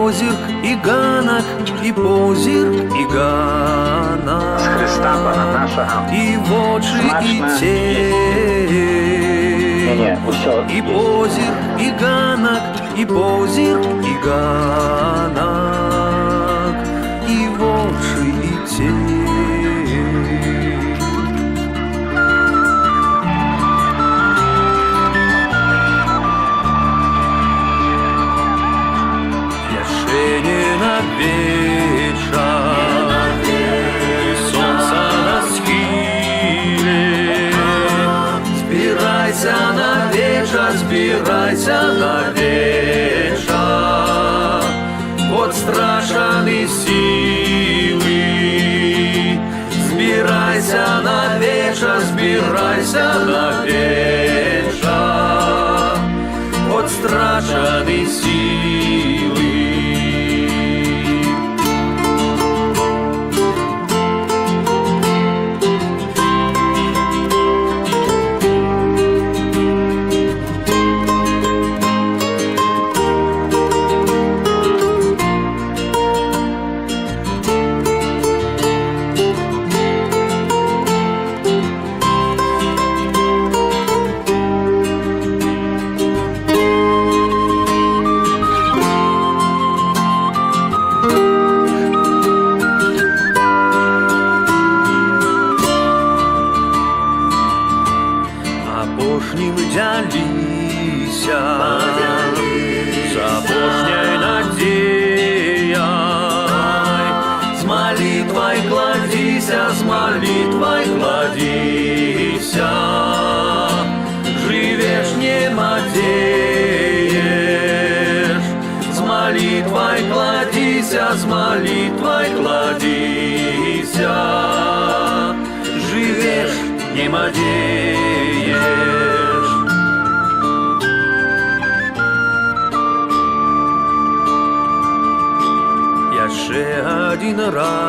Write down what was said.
позірк, і ганок, і позірк, і ганок, З Христа Пана нашого. і в очі, і Смачно тінь, Ні, усьо. і позірк, і ганок, і позірк, і ганок, і в очі, і тінь. Збирайся на вечер, под страшные силы. Збирайся на вечер, под страшные силы. Запошнім дяліся, запошняй надеяй, з молитвой кладися, з молитвой кладися, живеш не мадеешь, з молитвой кладися, з молитвой кладися, живеш не мадеешь. Яшчэ один раз